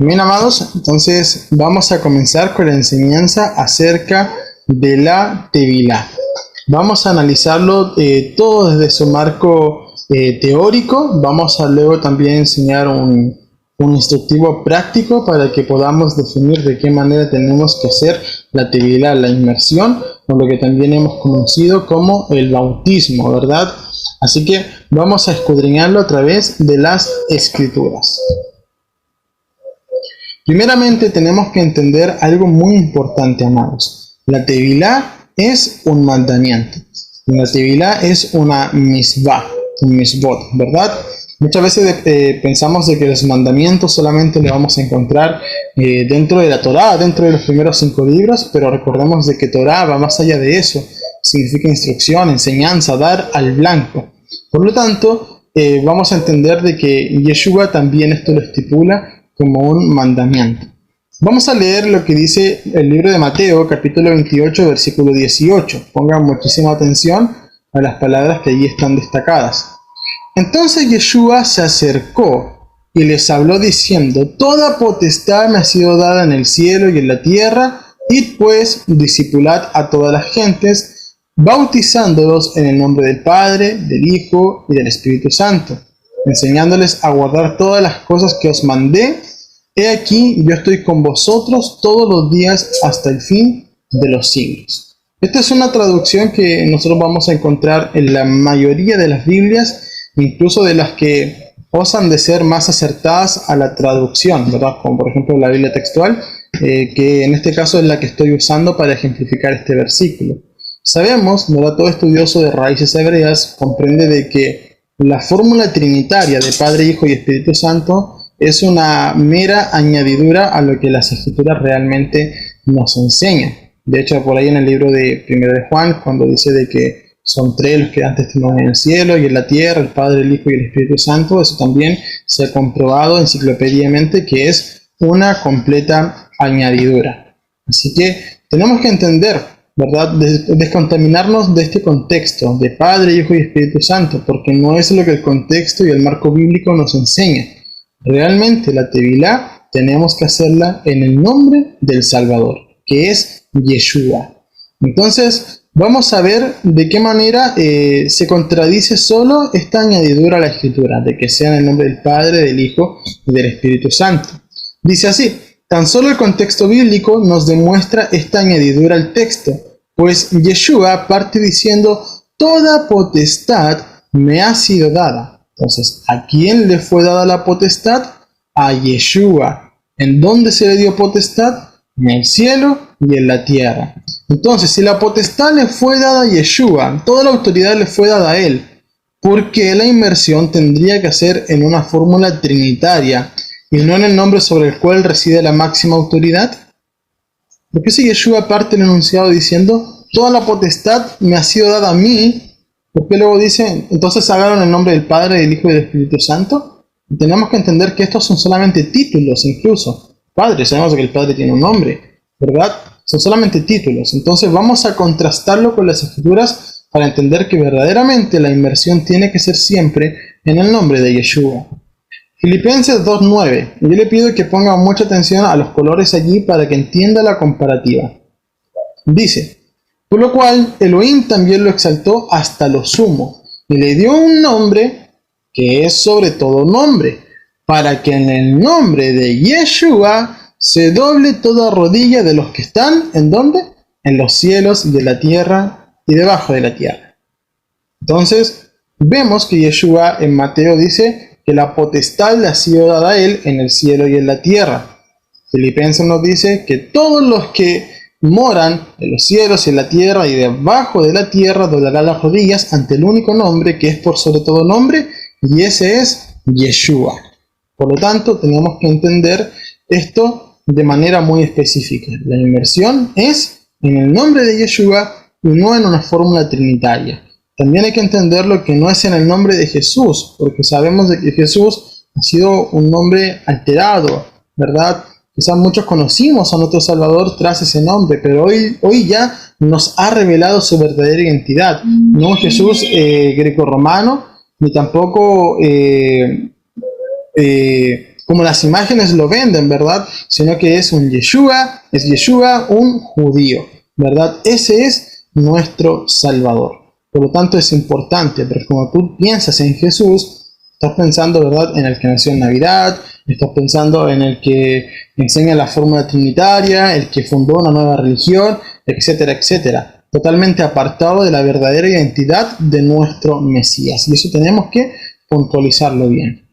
Bien, amados, entonces vamos a comenzar con la enseñanza acerca de la Tevilá. Vamos a analizarlo todo desde su marco teórico. Vamos a luego también enseñar un instructivo práctico para que podamos definir de qué manera tenemos que hacer la Tevilá, la inmersión, o lo que también hemos conocido como el bautismo, ¿verdad? Así que vamos a escudriñarlo a través de las Escrituras. Primeramente tenemos que entender algo muy importante, amados. La Tevilá es un mandamiento. La Tevilá es una misvá, un misvot, ¿verdad? Muchas veces pensamos de que los mandamientos solamente los vamos a encontrar dentro de la Torá, dentro de los primeros 5 libros, pero recordemos de que Torá va más allá de eso. Significa instrucción, enseñanza, dar al blanco. Por lo tanto, vamos a entender de que Yeshua también esto lo estipula como un mandamiento. Vamos a leer lo que dice el libro de Mateo, capítulo 28, versículo 18. Pongan muchísima atención a las palabras que allí están destacadas. Entonces Yeshua se acercó y les habló diciendo: Toda potestad me ha sido dada en el cielo y en la tierra, id pues, discipulad a todas las gentes, bautizándolos en el nombre del Padre, del Hijo y del Espíritu Santo, enseñándoles a guardar todas las cosas que os mandé. He aquí, yo estoy con vosotros todos los días hasta el fin de los siglos. Esta es una traducción que nosotros vamos a encontrar en la mayoría de las Biblias, incluso de las que osan de ser más acertadas a la traducción, ¿verdad? Como por ejemplo la Biblia textual, que en este caso es la que estoy usando para ejemplificar este versículo. Sabemos, ¿verdad? Todo estudioso de raíces hebreas comprende de que la fórmula trinitaria de Padre, Hijo y Espíritu Santo es una mera añadidura a lo que las Escrituras realmente nos enseñan. De hecho, por ahí en el libro de 1 de Juan, cuando dice de que son 3 los que dan testimonio en el cielo y en la tierra, el Padre, el Hijo y el Espíritu Santo, eso también se ha comprobado enciclopédicamente que es una completa añadidura. Así que tenemos que entender, ¿verdad? Descontaminarnos de este contexto de Padre, Hijo y Espíritu Santo, porque no es lo que el contexto y el marco bíblico nos enseña. Realmente la Tevilá tenemos que hacerla en el nombre del Salvador, que es Yeshua. Entonces vamos a ver de qué manera se contradice solo esta añadidura a la Escritura, de que sea en el nombre del Padre, del Hijo y del Espíritu Santo. Dice así: tan solo el contexto bíblico nos demuestra esta añadidura al texto, pues Yeshua parte diciendo: toda potestad me ha sido dada. Entonces, ¿a quién le fue dada la potestad? A Yeshua. ¿En dónde se le dio potestad? En el cielo y en la tierra. Entonces, si la potestad le fue dada a Yeshua, toda la autoridad le fue dada a él, ¿por qué la inmersión tendría que ser en una fórmula trinitaria y no en el nombre sobre el cual reside la máxima autoridad? ¿Por qué si Yeshua parte el enunciado diciendo: toda la potestad me ha sido dada a mí? ¿Por qué luego dice: entonces háganlo en el nombre del Padre, del Hijo y del Espíritu Santo? Y tenemos que entender que estos son solamente títulos, incluso. Padre, sabemos que el Padre tiene un nombre, ¿verdad? Son solamente títulos. Entonces vamos a contrastarlo con las Escrituras para entender que verdaderamente la inmersión tiene que ser siempre en el nombre de Yeshua. Filipenses 2:9. Yo le pido que ponga mucha atención a los colores allí para que entienda la comparativa. Dice: por lo cual Elohim también lo exaltó hasta lo sumo, y le dio un nombre que es sobre todo nombre, para que en el nombre de Yeshua se doble toda rodilla de los que están, ¿en dónde? En los cielos y en la tierra y debajo de la tierra. Entonces, vemos que Yeshua en Mateo dice que la potestad le ha sido dada a él en el cielo y en la tierra. Filipenses nos dice que todos los que moran en los cielos y en la tierra y debajo de la tierra doblarán las rodillas ante el único nombre que es por sobre todo nombre, y ese es Yeshua. Por lo tanto, tenemos que entender esto de manera muy específica. La inmersión es en el nombre de Yeshua y no en una fórmula trinitaria. También hay que entender lo que no es en el nombre de Jesús, porque sabemos de que Jesús ha sido un nombre alterado, ¿verdad? Quizás muchos conocimos a nuestro Salvador tras ese nombre, pero hoy ya nos ha revelado su verdadera identidad. No es Jesús greco-romano, ni tampoco como las imágenes lo venden, ¿verdad? Sino que es Yeshua, un judío, ¿verdad? Ese es nuestro Salvador. Por lo tanto es importante, pero como tú piensas en Jesús, estás pensando, ¿verdad?, en el que nació en Navidad, estás pensando en el que enseña la fórmula trinitaria, el que fundó una nueva religión, etcétera, etcétera. Totalmente apartado de la verdadera identidad de nuestro Mesías. Y eso tenemos que puntualizarlo bien.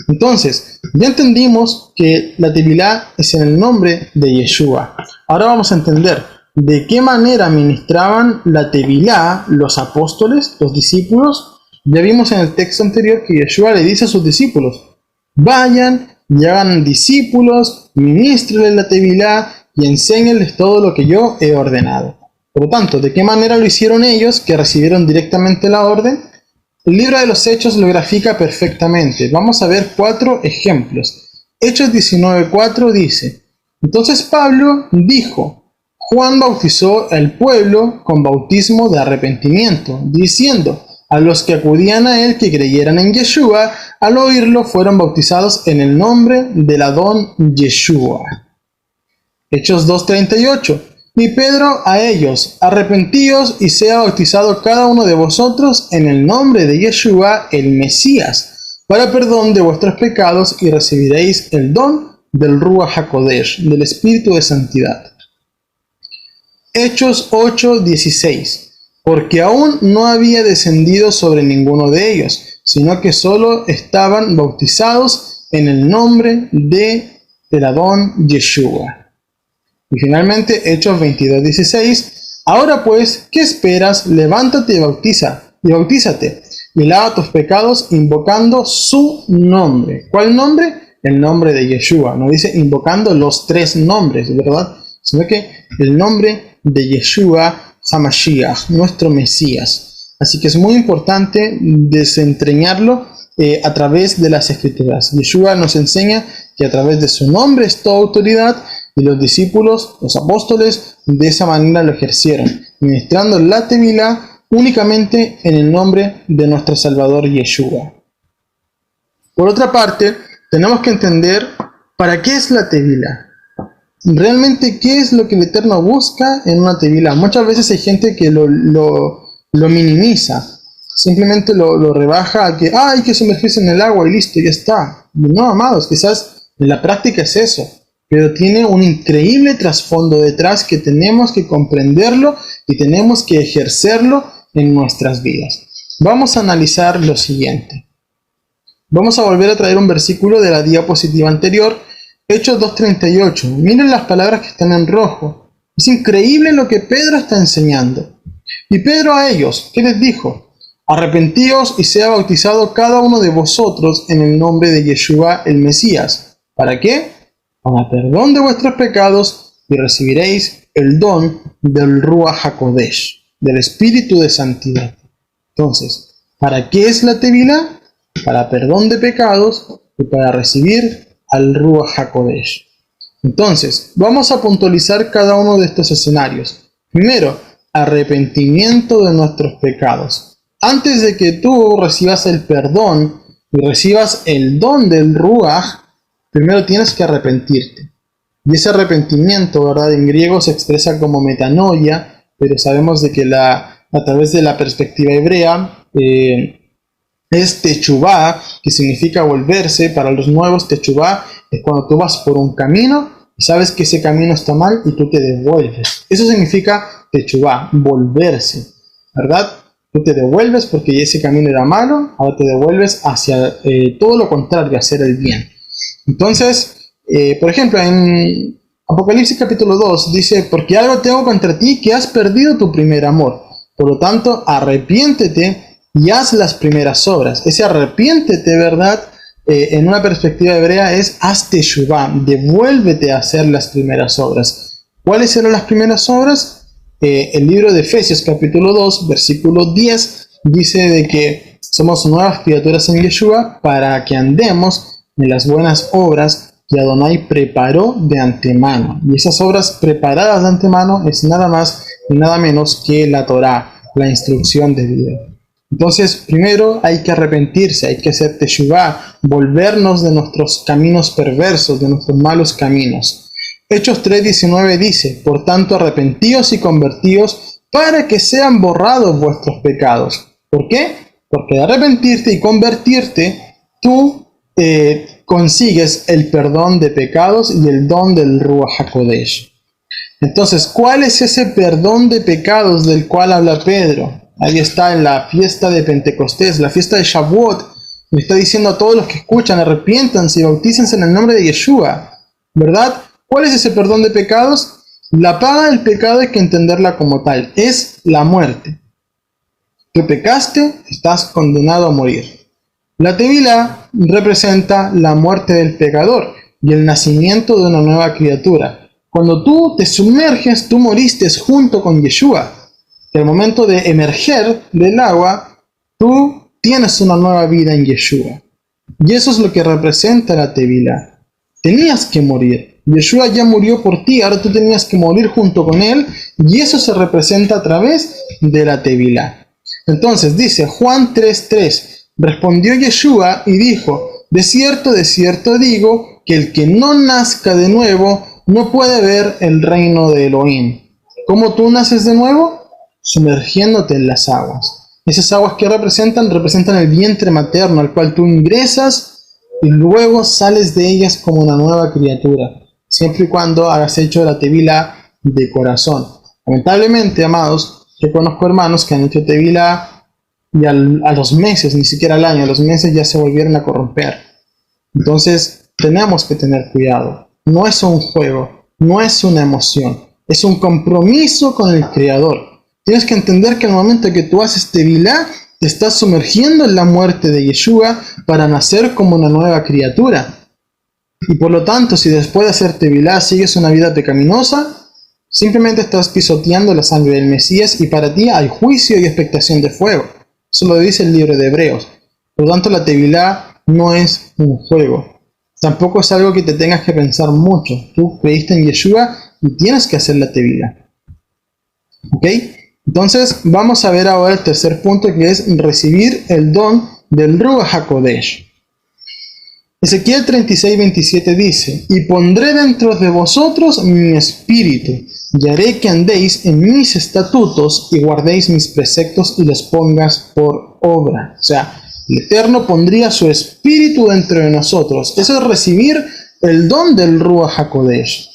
Entonces, ya entendimos que la Tevilá es en el nombre de Yeshua. Ahora vamos a entender de qué manera ministraban la Tevilá los apóstoles, los discípulos. Ya vimos en el texto anterior que Yeshua le dice a sus discípulos: vayan y hagan discípulos, ministrenles la Tevilá y enséñenles todo lo que yo he ordenado. Por lo tanto, ¿de qué manera lo hicieron ellos que recibieron directamente la orden? El libro de los Hechos lo grafica perfectamente. Vamos a ver 4 ejemplos. Hechos 19:4 dice: entonces Pablo dijo: Juan bautizó al pueblo con bautismo de arrepentimiento, diciendo a los que acudían a él que creyeran en Yeshua, al oírlo fueron bautizados en el nombre del Adón Yeshua. Hechos 2:38. Y Pedro a ellos: arrepentíos y sea bautizado cada uno de vosotros en el nombre de Yeshua el Mesías, para perdón de vuestros pecados, y recibiréis el don del Ruach HaKodesh, del Espíritu de Santidad. Hechos 8:16. Porque aún no había descendido sobre ninguno de ellos, sino que solo estaban bautizados en el nombre del Adón Yeshua. Y finalmente, Hechos 22:16. Ahora pues, ¿qué esperas? Levántate y bautízate, y lava tus pecados invocando su nombre. ¿Cuál nombre? El nombre de Yeshua. No dice invocando los 3 nombres, ¿verdad? Sino que el nombre de Yeshua HaMashiach, nuestro Mesías. Así que es muy importante desentrañarlo a través de las Escrituras. Yeshua nos enseña que a través de su nombre es toda autoridad, y los discípulos, los apóstoles, de esa manera lo ejercieron, ministrando la Tevilá únicamente en el nombre de nuestro Salvador Yeshua. Por otra parte, tenemos que entender para qué es la Tevilá. Realmente, ¿qué es lo que el Eterno busca en una Tevilá? Muchas veces hay gente que lo minimiza, simplemente lo rebaja a que hay que sumergirse en el agua y listo, ya está. No, amados, quizás en la práctica es eso, pero tiene un increíble trasfondo detrás que tenemos que comprenderlo y tenemos que ejercerlo en nuestras vidas. Vamos a analizar lo siguiente. Vamos a volver a traer un versículo de la diapositiva anterior, Hechos 2:38. Miren las palabras que están en rojo. Es increíble lo que Pedro está enseñando. Y Pedro a ellos, ¿qué les dijo? Arrepentíos y sea bautizado cada uno de vosotros en el nombre de Yeshua el Mesías. ¿Para qué? Para perdón de vuestros pecados, y recibiréis el don del Ruach HaKodesh, del Espíritu de Santidad. Entonces, ¿para qué es la Tevilá? Para perdón de pecados y para recibir al Ruach HaKodesh. Entonces, vamos a puntualizar cada uno de estos escenarios. Primero, arrepentimiento de nuestros pecados. Antes de que tú recibas el perdón y recibas el don del Ruach, primero tienes que arrepentirte. Y ese arrepentimiento, ¿verdad?, en griego se expresa como metanoia, pero sabemos de que a través de la perspectiva hebrea es techubá, que significa volverse. Para los nuevos, techubá es cuando tú vas por un camino y sabes que ese camino está mal y tú te devuelves. Eso significa techubá, volverse, ¿verdad? Tú te devuelves porque ese camino era malo, ahora te devuelves hacia todo lo contrario, hacer el bien. Entonces, por ejemplo, en Apocalipsis capítulo 2 dice: porque algo tengo contra ti, que has perdido tu primer amor. Por lo tanto, arrepiéntete y haz las primeras obras. Ese arrepiéntete, ¿verdad?, en una perspectiva hebrea es haz teshuvá, devuélvete a hacer las primeras obras. ¿Cuáles eran las primeras obras? El libro de Efesios capítulo 2 versículo 10 dice de que somos nuevas criaturas en Yeshua para que andemos en las buenas obras que Adonai preparó de antemano. Y esas obras preparadas de antemano es nada más y nada menos que la Torá, la instrucción de vida. Entonces, primero hay que arrepentirse, hay que hacer teshuvá, volvernos de nuestros caminos perversos, de nuestros malos caminos. Hechos 3:19 dice: por tanto, arrepentíos y convertíos para que sean borrados vuestros pecados. ¿Por qué? Porque de arrepentirte y convertirte, tú consigues el perdón de pecados y el don del Ruach HaKodesh. Entonces, ¿cuál es ese perdón de pecados del cual habla Pedro? Ahí está en la fiesta de Pentecostés, la fiesta de Shavuot. Le está diciendo a todos los que escuchan: arrepiéntanse y bautícense en el nombre de Yeshua. ¿Verdad? ¿Cuál es ese perdón de pecados? La paga del pecado hay que entenderla como tal. Es la muerte. Que pecaste, estás condenado a morir. La Tevilá representa la muerte del pecador y el nacimiento de una nueva criatura. Cuando tú te sumerges, tú moriste junto con Yeshua. Al momento de emerger del agua, tú tienes una nueva vida en Yeshua. Y eso es lo que representa la Tevilá. Tenías que morir. Yeshua ya murió por ti, ahora tú tenías que morir junto con él, y eso se representa a través de la Tevilá. Entonces dice Juan 3:3, respondió Yeshua y dijo: de cierto digo, que el que no nazca de nuevo no puede ver el reino de Elohim. ¿Cómo tú naces de nuevo? Sumergiéndote en las aguas. Esas aguas que representan el vientre materno al cual tú ingresas y luego sales de ellas como una nueva criatura, siempre y cuando hagas hecho la Tevilá de corazón. Lamentablemente, amados, yo conozco hermanos que han hecho Tevilá y a los meses, ni siquiera al año, a los meses ya se volvieron a corromper. Entonces tenemos que tener cuidado. No es un juego, no es una emoción, es un compromiso con el Creador. Tienes que entender que en el momento que tú haces Tevilá, te estás sumergiendo en la muerte de Yeshua para nacer como una nueva criatura. Y por lo tanto, si después de hacer Tevilá sigues una vida pecaminosa, simplemente estás pisoteando la sangre del Mesías y para ti hay juicio y expectación de fuego. Eso lo dice el libro de Hebreos. Por lo tanto, la Tevilá no es un juego. Tampoco es algo que te tengas que pensar mucho. Tú creíste en Yeshua y tienes que hacer la Tevilá. ¿Ok? Entonces, vamos a ver ahora el tercer punto, que es recibir el don del Ruach HaKodesh. Ezequiel 36:27 dice: y pondré dentro de vosotros mi espíritu, y haré que andéis en mis estatutos y guardéis mis preceptos y los pongas por obra. O sea, el Eterno pondría su espíritu dentro de nosotros. Eso es recibir el don del Ruach HaKodesh.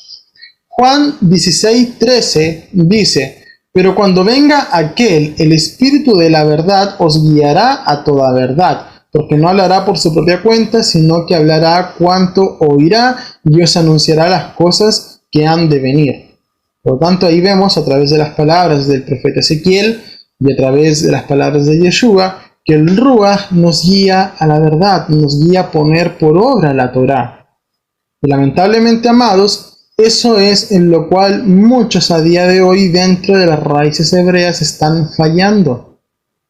Juan 16:13 dice: pero cuando venga aquel, el Espíritu de la verdad, os guiará a toda verdad, porque no hablará por su propia cuenta, sino que hablará cuanto oirá y os anunciará las cosas que han de venir. Por lo tanto, ahí vemos a través de las palabras del profeta Ezequiel y a través de las palabras de Yeshua, que el Ruach nos guía a la verdad, nos guía a poner por obra la Torá. Y lamentablemente, amados, eso es en lo cual muchos a día de hoy dentro de las raíces hebreas están fallando.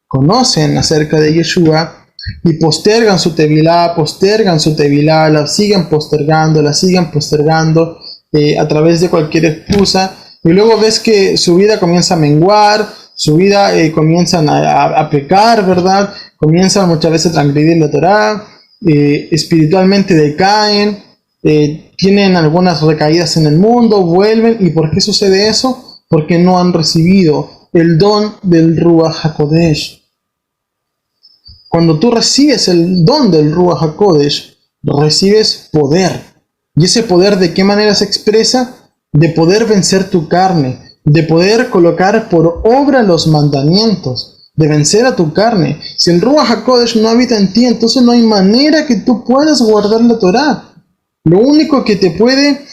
Conocen acerca de Yeshua y postergan su Tevilá, la siguen postergando a través de cualquier excusa, y luego ves que su vida comienza a menguar, su vida comienzan a pecar, ¿verdad? Comienzan muchas veces a transgredir la Torá, espiritualmente decaen, tienen algunas recaídas en el mundo, vuelven. ¿Y por qué sucede eso? Porque no han recibido el don del Ruach HaKodesh. Cuando tú recibes el don del Ruach HaKodesh, recibes poder. ¿Y ese poder de qué manera se expresa? De poder vencer tu carne, de poder colocar por obra los mandamientos, de vencer a tu carne. Si el Ruach HaKodesh no habita en ti, entonces no hay manera que tú puedas guardar la Torá. Lo único que te puede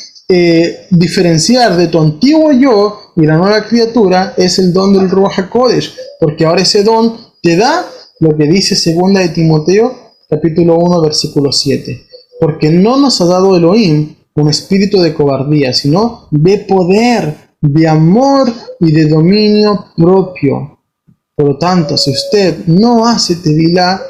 diferenciar de tu antiguo yo y la nueva criatura es el don del Ruach HaKodesh, porque ahora ese don te da lo que dice 2 de Timoteo, capítulo 1, versículo 7. Porque no nos ha dado Elohim un espíritu de cobardía, sino de poder, de amor y de dominio propio. Por lo tanto, si usted no hace Tevilá,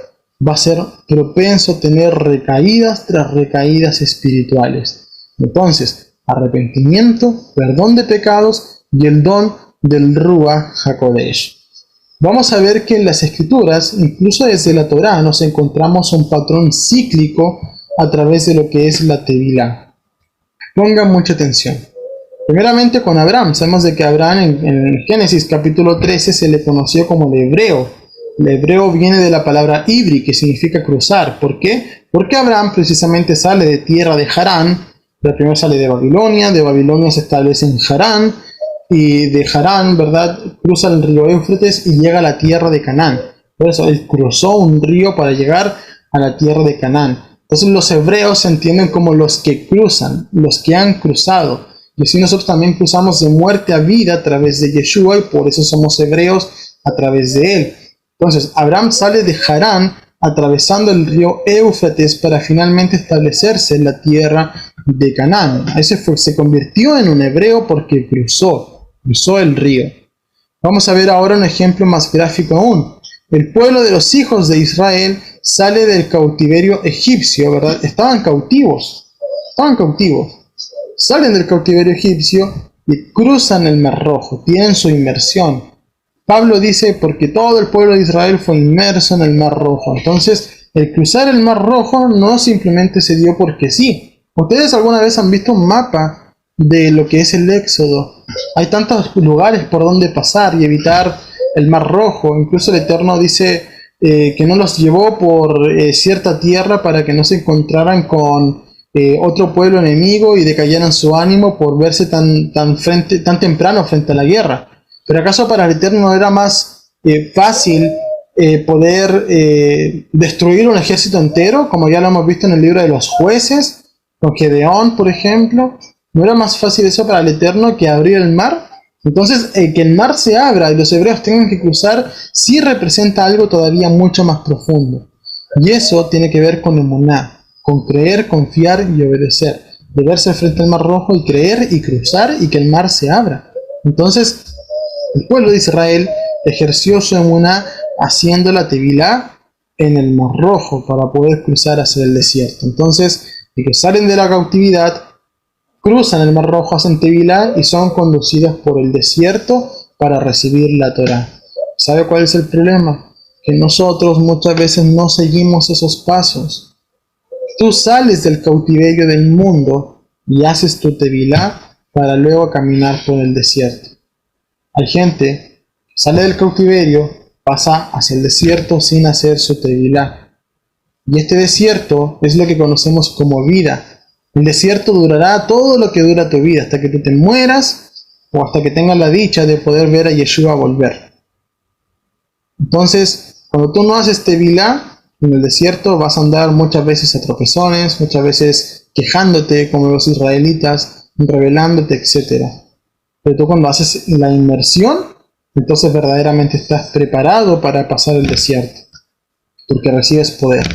va a ser propenso a tener recaídas tras recaídas espirituales. Entonces, arrepentimiento, perdón de pecados y el don del Ruach HaKodesh. vamos a ver que en las escrituras, incluso desde la Torá, nos encontramos un patrón cíclico a través de lo que es la Tevilá. Pongan mucha atención. Primeramente con Abraham, sabemos de que Abraham en Génesis capítulo 13 se le conoció como el hebreo. El hebreo viene de la palabra ibri, que significa cruzar. ¿Por qué? Porque Abraham precisamente sale de tierra de Harán, pero primero sale de Babilonia se establece en Harán, y de Harán, ¿verdad?, cruza el río Éufrates y llega a la tierra de Canaán. Por eso él cruzó un río para llegar a la tierra de Canaán. Entonces los hebreos se entienden como los que cruzan, los que han cruzado. Y así nosotros también cruzamos de muerte a vida a través de Yeshua, y por eso somos hebreos a través de él. Entonces Abraham sale de Harán atravesando el río Éufrates para finalmente establecerse en la tierra de Canaán. Se convirtió en un hebreo porque cruzó el río. Vamos a ver ahora un ejemplo más gráfico aún. El pueblo de los hijos de Israel sale del cautiverio egipcio, ¿verdad? Estaban cautivos. Salen del cautiverio egipcio y cruzan el Mar Rojo, tienen su inmersión. Pablo dice, porque todo el pueblo de Israel fue inmerso en el Mar Rojo. Entonces, el cruzar el Mar Rojo no simplemente se dio porque sí. ¿Ustedes alguna vez han visto un mapa de lo que es el Éxodo? Hay tantos lugares por donde pasar y evitar el Mar Rojo. Incluso el Eterno dice que no los llevó por cierta tierra para que no se encontraran con otro pueblo enemigo y decayeran su ánimo por verse tan temprano frente a la guerra. ¿Pero acaso para el Eterno no era más fácil poder destruir un ejército entero, como ya lo hemos visto en el libro de los jueces, con Gedeón, por ejemplo? ¿No era más fácil eso para el Eterno que abrir el mar? Entonces, que el mar se abra y los hebreos tengan que cruzar, sí representa algo todavía mucho más profundo. Y eso tiene que ver con emuná, con creer, confiar y obedecer. De verse frente al Mar Rojo y creer y cruzar y que el mar se abra. Entonces, el pueblo de Israel ejerció su emuná haciendo la tevilá en el Mar Rojo para poder cruzar hacia el desierto. Entonces, ellos salen de la cautividad, cruzan el Mar Rojo, hacen tevilá y son conducidos por el desierto para recibir la Torá. ¿Sabe cuál es el problema? Que nosotros muchas veces no seguimos esos pasos. Tú sales del cautiverio del mundo y haces tu tevilá para luego caminar por el desierto. Hay gente que sale del cautiverio, pasa hacia el desierto sin hacer su tevilá. Y este desierto es lo que conocemos como vida. El desierto durará todo lo que dura tu vida, hasta que tú te mueras o hasta que tengas la dicha de poder ver a Yeshua volver. Entonces, cuando tú no haces tevilá, en el desierto vas a andar muchas veces a tropezones, muchas veces quejándote como los israelitas, rebelándote, etc. Pero tú cuando haces la inmersión, entonces verdaderamente estás preparado para pasar el desierto, porque recibes poder.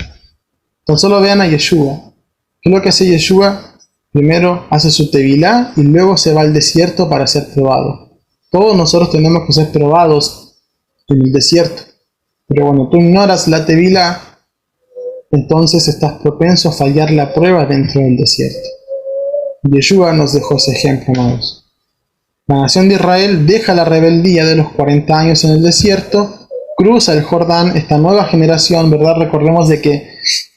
Tan solo vean a Yeshua. ¿Qué es lo que hace Yeshua? Primero hace su tevilá y luego se va al desierto para ser probado. Todos nosotros tenemos que ser probados en el desierto. Pero cuando tú ignoras la tevilá, entonces estás propenso a fallar la prueba dentro del desierto. Yeshua nos dejó ese ejemplo, amados. La nación de Israel deja la rebeldía de los 40 años en el desierto, cruza el Jordán, esta nueva generación, ¿verdad? Recordemos de que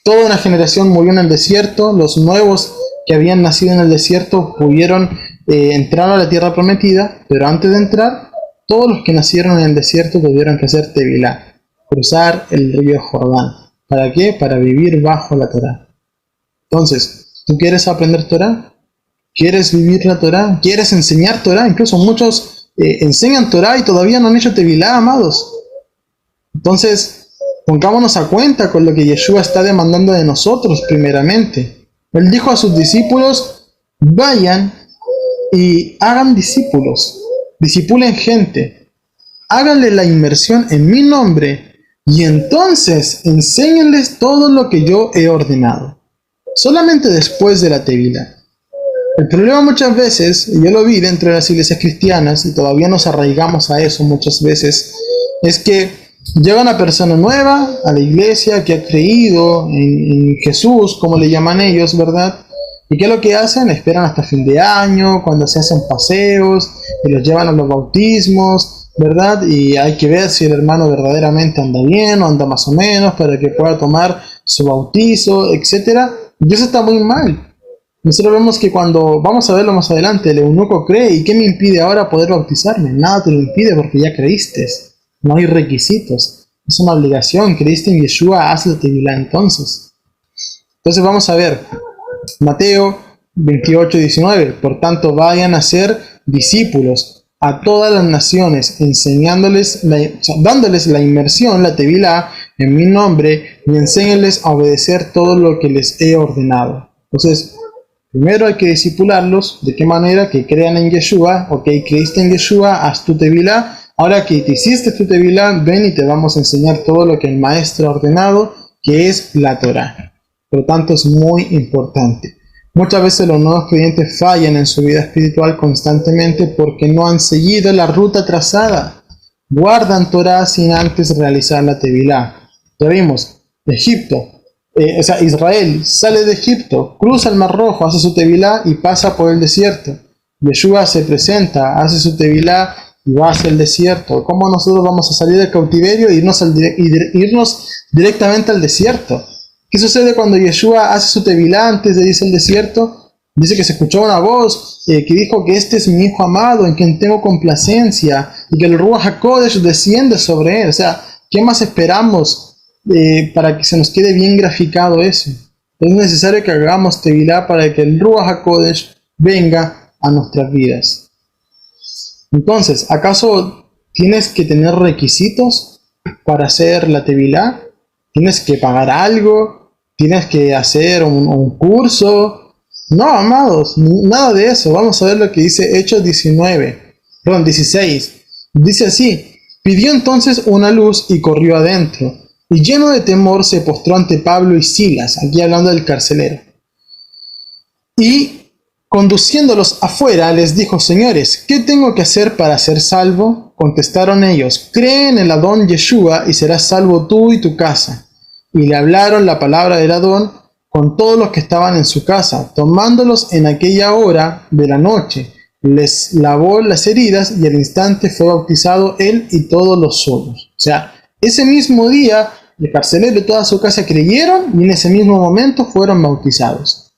toda una generación murió en el desierto, los nuevos que habían nacido en el desierto pudieron entrar a la tierra prometida, pero antes de entrar, todos los que nacieron en el desierto tuvieron que hacer tevilá, cruzar el río Jordán. ¿Para qué? Para vivir bajo la Torá. Entonces, ¿tú quieres aprender Torá? ¿Quieres vivir la Torá? ¿Quieres enseñar Torá? Incluso muchos enseñan Torá y todavía no han hecho tevilá, amados. Entonces, pongámonos a cuenta con lo que Yeshua está demandando de nosotros primeramente. Él dijo a sus discípulos, vayan y hagan discípulos, discipulen gente, háganle la inmersión en mi nombre y entonces enséñenles todo lo que yo he ordenado. Solamente después de la tevilá. El problema muchas veces, y yo lo vi dentro de las iglesias cristianas, y todavía nos arraigamos a eso muchas veces, es que llega una persona nueva a la iglesia que ha creído en Jesús, como le llaman ellos, ¿verdad? ¿Y qué es lo que hacen? Esperan hasta fin de año, cuando se hacen paseos, y los llevan a los bautismos, ¿verdad? Y hay que ver si el hermano verdaderamente anda bien o anda más o menos para que pueda tomar su bautizo, etcétera. Y eso está muy mal. Nosotros vemos que cuando, vamos a verlo más adelante, el eunuco cree, ¿y qué me impide ahora poder bautizarme? Nada te lo impide porque ya creíste. No hay requisitos. Es una obligación. Creíste en Yeshua, haz la tevilá entonces. Entonces vamos a ver. Mateo 28:19. Por tanto, vayan a ser discípulos a todas las naciones, enseñándoles, dándoles la inmersión, la tevilá, en mi nombre, y enséñenles a obedecer todo lo que les he ordenado. Entonces, primero hay que discipularlos. ¿De qué manera? Que crean en Yeshua. Ok, creíste en Yeshua, haz tu tevilá. Ahora que te hiciste tu tevilá, ven y te vamos a enseñar todo lo que el maestro ha ordenado, que es la Torá. Por lo tanto, es muy importante. Muchas veces los nuevos creyentes fallan en su vida espiritual constantemente porque no han seguido la ruta trazada. Guardan Torá sin antes realizar la tevilá. Ya vimos, Israel sale de Egipto, cruza el Mar Rojo, hace su tevilá y pasa por el desierto. Yeshua se presenta, hace su tevilá y va hacia el desierto. ¿Cómo nosotros vamos a salir del cautiverio e irnos directamente al desierto? ¿Qué sucede cuando Yeshua hace su tevilá antes de irse al desierto? Dice que se escuchó una voz que dijo que este es mi hijo amado en quien tengo complacencia y que el Ruach HaKodesh desciende sobre él. O sea, ¿qué más esperamos para que se nos quede bien graficado eso? Es necesario que hagamos tevilá para que el Ruach HaKodesh venga a nuestras vidas. Entonces, ¿acaso tienes que tener requisitos para hacer la tevilá? ¿Tienes que pagar algo? ¿Tienes que hacer un curso? No, amados, nada de eso. Vamos a ver lo que dice Hechos 16. Dice así: pidió entonces una luz y corrió adentro, y lleno de temor se postró ante Pablo y Silas, aquí hablando del carcelero. Y conduciéndolos afuera les dijo: señores, ¿qué tengo que hacer para ser salvo? Contestaron ellos: cree en el Adón Yeshua y serás salvo tú y tu casa. Y le hablaron la palabra del Adón con todos los que estaban en su casa. Tomándolos en aquella hora de la noche, les lavó las heridas y al instante fue bautizado él y todos los suyos. O sea, ese mismo día el carcelero y toda su casa creyeron y en ese mismo momento fueron bautizados.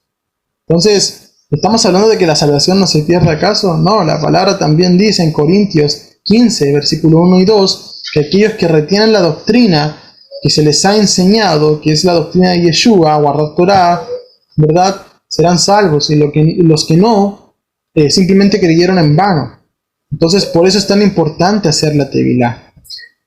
Entonces, ¿estamos hablando de que la salvación no se pierde acaso? No, la palabra también dice en Corintios 15, versículo 1 y 2, que aquellos que retienen la doctrina que se les ha enseñado, que es la doctrina de Yeshua, guardar Torah, ¿verdad?, serán salvos, y los que no, simplemente creyeron en vano. Entonces, por eso es tan importante hacer la tevilá.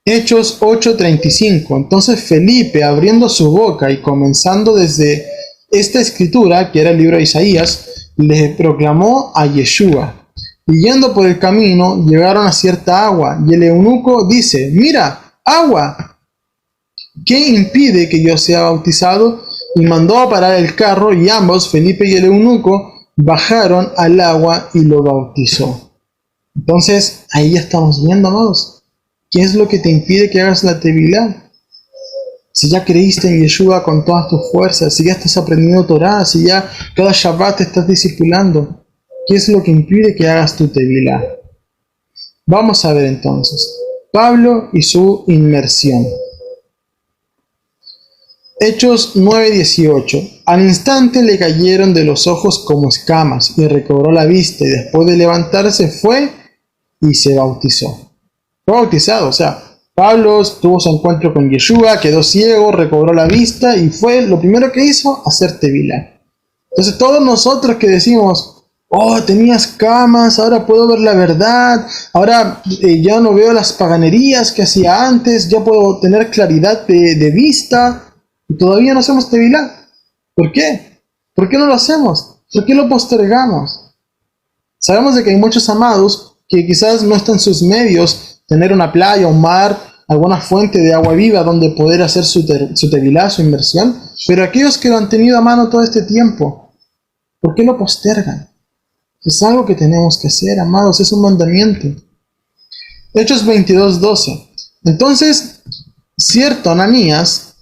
Hechos 8:35. Entonces Felipe, abriendo su boca y comenzando desde esta escritura, que era el libro de Isaías, le proclamó a Yeshua. Y yendo por el camino, llegaron a cierta agua, y el eunuco dice: mira, agua, ¿qué impide que yo sea bautizado? Y mandó a parar el carro, y ambos, Felipe y el eunuco, bajaron al agua y lo bautizó. Entonces, ahí ya estamos viendo, amados, ¿qué es lo que te impide que hagas la tevilá? Si ya creíste en Yeshua con todas tus fuerzas, si ya estás aprendiendo Torah, si ya cada Shabbat te estás discipulando, ¿qué es lo que impide que hagas tu tevilá? Vamos a ver entonces, Pablo y su inmersión. Hechos 9:18. Al instante le cayeron de los ojos como escamas y recobró la vista, y después de levantarse fue y se bautizó. Fue bautizado, o sea, Pablo tuvo su encuentro con Yeshua, quedó ciego, recobró la vista y fue lo primero que hizo, hacer tevilá. Entonces todos nosotros que decimos: oh, tenía escamas, ahora puedo ver la verdad, ahora ya no veo las paganerías que hacía antes, ya puedo tener claridad de vista, y todavía no hacemos tevilá. ¿Por qué? ¿Por qué no lo hacemos? ¿Por qué lo postergamos? Sabemos de que hay muchos amados que quizás no están en sus medios tener una playa, un mar, alguna fuente de agua viva donde poder hacer su tevilá, su inmersión, pero aquellos que lo han tenido a mano todo este tiempo, ¿por qué lo postergan? Es algo que tenemos que hacer, amados, es un mandamiento. Hechos 22:12. Entonces, cierto Ananías,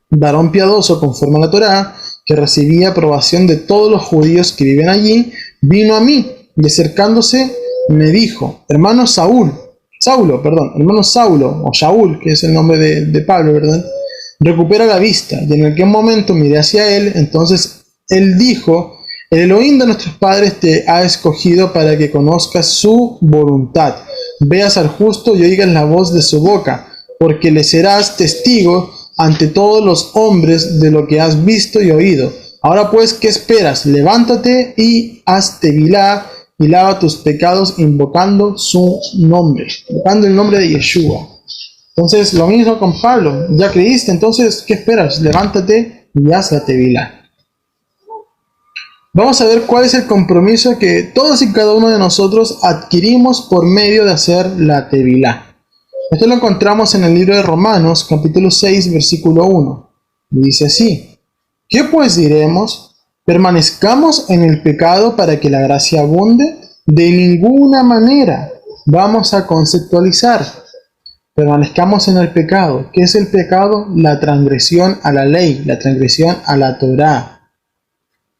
varón piadoso conforme a la Torá, que recibía aprobación de todos los judíos que viven allí, vino a mí y acercándose me dijo: hermano Saúl, hermano Saulo, o Shaul, que es el nombre de Pablo, ¿verdad? Recupera la vista, y en aquel momento miré hacia él, entonces él dijo: el Elohim de nuestros padres te ha escogido para que conozcas su voluntad, veas al justo y oigas la voz de su boca, porque le serás testigo ante todos los hombres de lo que has visto y oído. Ahora pues, ¿qué esperas? Levántate y haz tevilá y lava tus pecados invocando su nombre, invocando el nombre de Yeshua. Entonces, lo mismo con Pablo. Ya creíste, entonces, ¿qué esperas? Levántate y haz la tevilá. Vamos a ver cuál es el compromiso que todos y cada uno de nosotros adquirimos por medio de hacer la tevilá. Esto lo encontramos en el libro de Romanos, capítulo 6, versículo 1. Y dice así: ¿qué pues diremos? ¿Permanezcamos en el pecado para que la gracia abunde? De ninguna manera. Vamos a conceptualizar. Permanezcamos en el pecado. ¿Qué es el pecado? La transgresión a la ley, la transgresión a la Torá.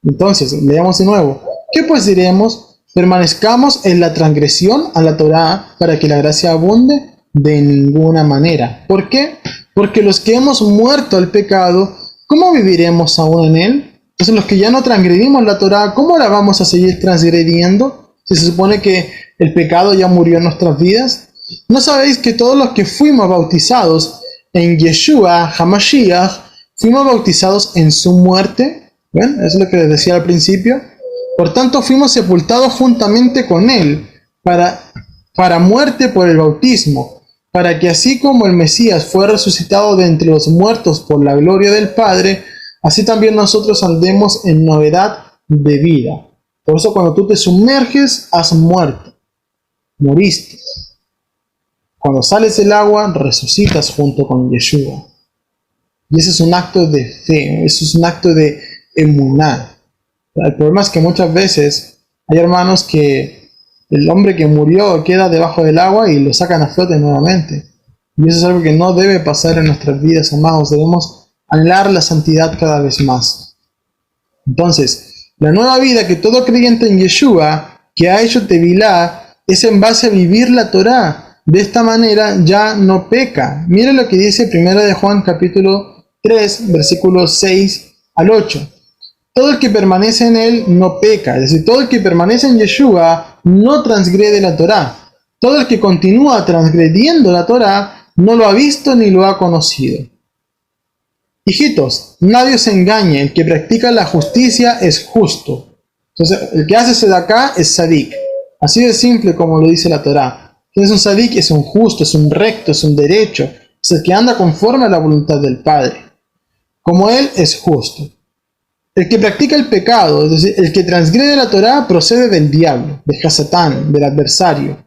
Entonces, leamos de nuevo. ¿Qué pues diremos? ¿Permanezcamos en la transgresión a la Torá para que la gracia abunde? De ninguna manera. ¿Por qué? Porque los que hemos muerto al pecado, ¿cómo viviremos aún en él? Entonces, los que ya no transgredimos la Torá, ¿cómo la vamos a seguir transgrediendo? Si se supone que el pecado ya murió en nuestras vidas. ¿No sabéis que todos los que fuimos bautizados en Yeshua HaMashiach, fuimos bautizados en su muerte? ¿Ven? Eso es lo que les decía al principio. Por tanto, fuimos sepultados juntamente con él para muerte por el bautismo, para que así como el Mesías fue resucitado de entre los muertos por la gloria del Padre, así también nosotros andemos en novedad de vida. Por eso cuando tú te sumerges, has muerto, moriste. Cuando sales del agua, resucitas junto con Yeshua. Y ese es un acto de fe, eso es un acto de emuná. El problema es que muchas veces hay hermanos que el hombre que murió queda debajo del agua y lo sacan a flote nuevamente. Y eso es algo que no debe pasar en nuestras vidas, amados. Debemos anhelar la santidad cada vez más. Entonces, la nueva vida que todo creyente en Yeshua, que ha hecho tevilá, es en base a vivir la Torá. De esta manera ya no peca. Mira lo que dice 1 de Juan capítulo 3, versículos 6 al 8. Todo el que permanece en él no peca, es decir, todo el que permanece en Yeshua no transgrede la Torá. Todo el que continúa transgrediendo la Torá no lo ha visto ni lo ha conocido. Hijitos, nadie os engañe, el que practica la justicia es justo. Entonces, el que hace sedaká es sadik. Así de simple como lo dice la Torá. ¿Quién es un sadik? Es un justo, es un recto, es un derecho. Es el que anda conforme a la voluntad del Padre. Como él es justo. El que practica el pecado, es decir, el que transgrede la Torá, procede del diablo, de Hasatán, del adversario,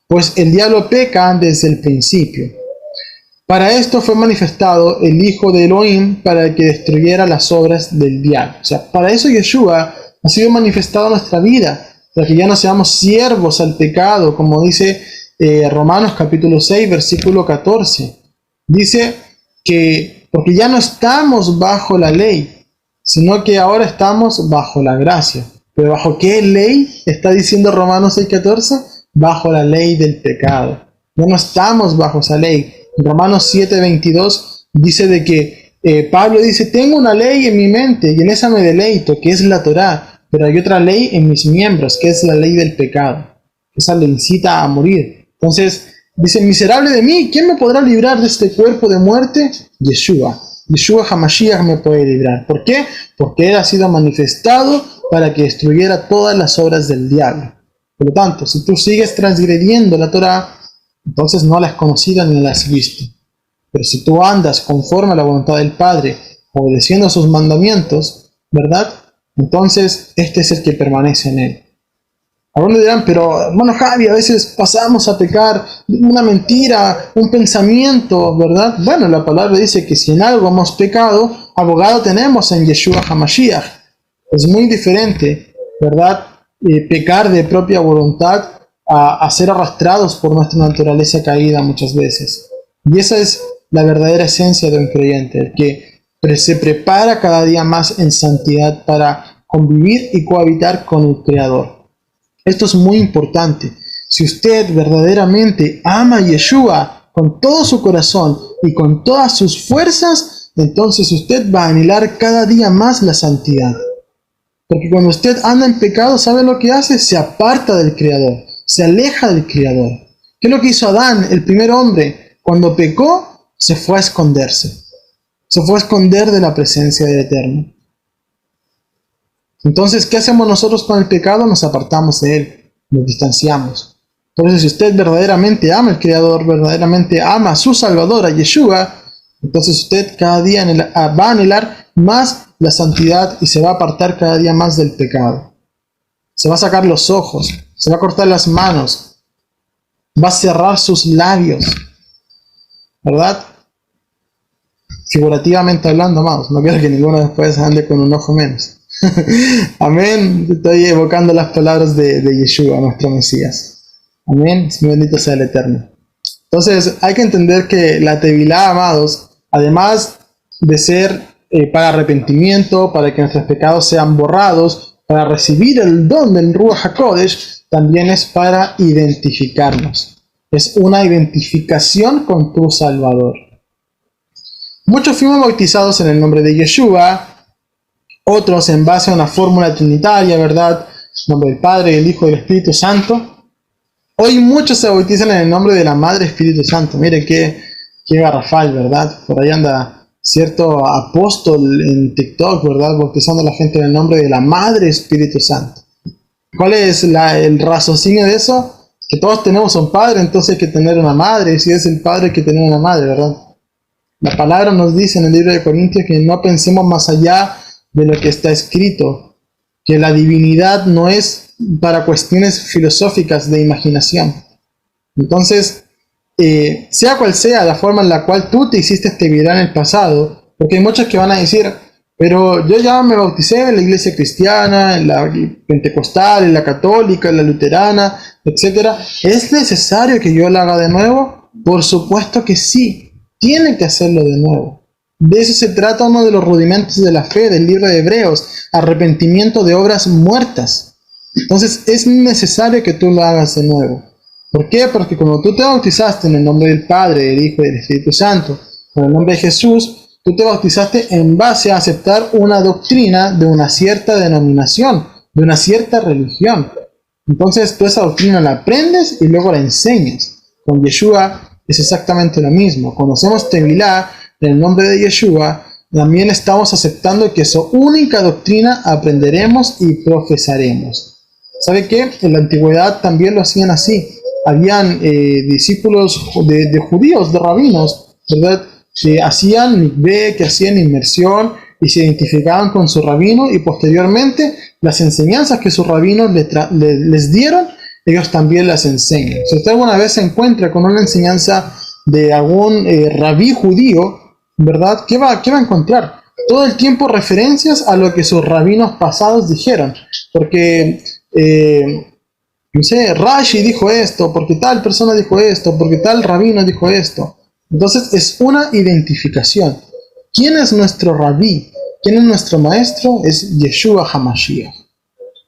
pues el diablo peca desde el principio. Para esto fue manifestado el Hijo de Elohim, para que destruyera las obras del diablo. O sea, para eso Yeshua ha sido manifestado en nuestra vida, para que ya no seamos siervos al pecado, como dice Romanos capítulo 6, versículo 14. Dice que, porque ya no estamos bajo la ley, sino que ahora estamos bajo la gracia. ¿Pero bajo qué ley está diciendo Romanos 6:14? Bajo la ley del pecado. Ya no estamos bajo esa ley. Romanos 7:22 dice de que Pablo dice: tengo una ley en mi mente y en esa me deleito, que es la Torá, pero hay otra ley en mis miembros, que es la ley del pecado. Esa le incita a morir. Entonces dice: miserable de mí, ¿quién me podrá librar de este cuerpo de muerte? Yeshua. Yeshua HaMashiach me puede librar. ¿Por qué? Porque Él ha sido manifestado para que destruyera todas las obras del diablo. Por lo tanto, si tú sigues transgrediendo la Torá, entonces no la has conocido ni la has visto. Pero si tú andas conforme a la voluntad del Padre, obedeciendo sus mandamientos, ¿verdad? Entonces este es el que permanece en Él. Algunos dirán: pero bueno, Javi, a veces pasamos a pecar una mentira, un pensamiento, ¿verdad? Bueno, la palabra dice que si en algo hemos pecado, abogado tenemos en Yeshua HaMashiach. Es muy diferente, ¿verdad? Pecar de propia voluntad a ser arrastrados por nuestra naturaleza caída muchas veces. Y esa es la verdadera esencia de un creyente, el que se prepara cada día más en santidad para convivir y cohabitar con el Creador. Esto es muy importante. Si usted verdaderamente ama a Yeshua con todo su corazón y con todas sus fuerzas, entonces usted va a anhelar cada día más la santidad. Porque cuando usted anda en pecado, ¿sabe lo que hace? Se aparta del Creador, se aleja del Creador. ¿Qué es lo que hizo Adán, el primer hombre? Cuando pecó, se fue a esconderse. Se fue a esconder de la presencia del Eterno. Entonces, ¿qué hacemos nosotros con el pecado? Nos apartamos de él, nos distanciamos. Por eso, si usted verdaderamente ama al Creador, verdaderamente ama a su Salvador, a Yeshua, entonces usted cada día va a anhelar más la santidad y se va a apartar cada día más del pecado. Se va a sacar los ojos, se va a cortar las manos, va a cerrar sus labios, ¿verdad? Figurativamente hablando, amados. No quiero que ninguno después ande con un ojo menos. Amén. Estoy evocando las palabras de Yeshua, nuestro Mesías. Amén. Bendito sea el Eterno. Entonces, hay que entender que la Tevilá, amados, además de ser para arrepentimiento, para que nuestros pecados sean borrados, para recibir el don del Ruach HaKodesh, también es para identificarnos. Es una identificación con tu Salvador. Muchos fuimos bautizados en el nombre de Yeshua, otros en base a una fórmula trinitaria, ¿verdad? En nombre del Padre, del Hijo y del Espíritu Santo. Hoy muchos se bautizan en el nombre de la Madre Espíritu Santo. Miren qué garrafal, ¿verdad? Por ahí anda cierto apóstol en TikTok, ¿verdad? Bautizando a la gente en el nombre de la Madre Espíritu Santo. ¿Cuál es el raciocinio de eso? Que todos tenemos un padre, entonces hay que tener una madre. Y si es el padre, hay que tener una madre, ¿verdad? La palabra nos dice en el libro de Corintios que no pensemos más allá de lo que está escrito, que la divinidad no es para cuestiones filosóficas de imaginación. Entonces, sea cual sea la forma en la cual tú te hiciste tevilá en el pasado, porque hay muchos que van a decir, pero yo ya me bauticé en la iglesia cristiana, en la pentecostal, en la católica, en la luterana, etc. ¿Es necesario que yo la haga de nuevo? Por supuesto que sí. Tiene que hacerlo de nuevo. De eso se trata uno de los rudimentos de la fe del libro de Hebreos, arrepentimiento de obras muertas. Entonces es necesario que tú lo hagas de nuevo. ¿Por qué? Porque cuando tú te bautizaste en el nombre del Padre, del Hijo y del Espíritu Santo, en el nombre de Jesús, tú te bautizaste en base a aceptar una doctrina de una cierta denominación, de una cierta religión. Entonces tú esa doctrina la aprendes y luego la enseñas. Con Yeshua es exactamente lo mismo. Conocemos Tevilá en el nombre de Yeshua, también estamos aceptando que su única doctrina aprenderemos y profesaremos. ¿Sabe qué? En la antigüedad también lo hacían así. Habían discípulos de judíos, de rabinos, ¿verdad? Que hacían mikvé, que hacían inmersión y se identificaban con su rabino, y posteriormente las enseñanzas que sus rabinos les dieron, ellos también las enseñan. Si usted alguna vez se encuentra con una enseñanza de algún rabí judío, ¿verdad? ¿Qué va a encontrar? Todo el tiempo referencias a lo que sus rabinos pasados dijeron. Porque, no sé, Rashi dijo esto, porque tal persona dijo esto, porque tal rabino dijo esto. Entonces es una identificación. ¿Quién es nuestro rabí? ¿Quién es nuestro maestro? Es Yeshua HaMashiach.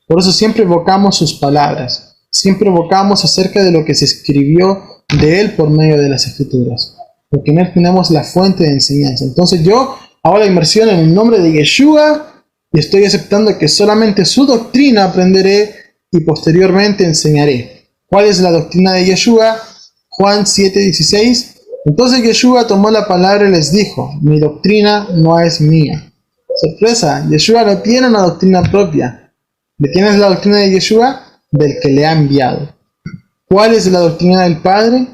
Por eso siempre evocamos sus palabras. Siempre evocamos acerca de lo que se escribió de él por medio de las escrituras, porque en él tenemos la fuente de enseñanza. Entonces yo hago la inmersión en el nombre de Yeshua y estoy aceptando que solamente su doctrina aprenderé y posteriormente enseñaré. ¿Cuál es la doctrina de Yeshua? Juan 7:16. Entonces Yeshua tomó la palabra y les dijo: mi doctrina no es mía. Sorpresa, Yeshua no tiene una doctrina propia. ¿De quién es la doctrina de Yeshua? Del que le ha enviado. ¿Cuál es la doctrina del Padre?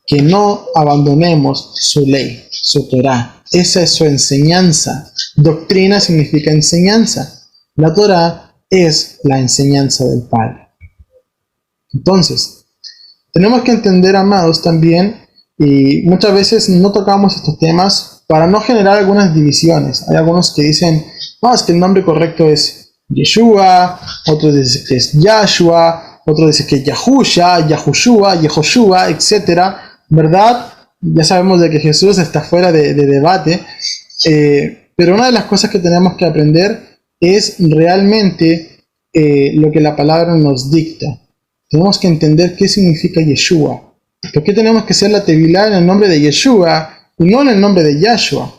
Que no abandonemos su ley, su Torah. Esa es su enseñanza. Doctrina significa enseñanza. La Torah es la enseñanza del Padre. Entonces, tenemos que entender, amados, también, y muchas veces no tocamos estos temas para no generar algunas divisiones. Hay algunos que dicen, no, es que el nombre correcto es Yeshua, otros dicen que es Yahshua, otros dicen que es Yahusha, Yahushua, Yehoshua, etc. ¿Verdad? Ya sabemos de que Jesús está fuera de debate, pero una de las cosas que tenemos que aprender es realmente lo que la palabra nos dicta. tenemos que entender qué significa Yeshua. ¿Por qué tenemos que hacer la tevilá en el nombre de Yeshua y no en el nombre de Yahshua?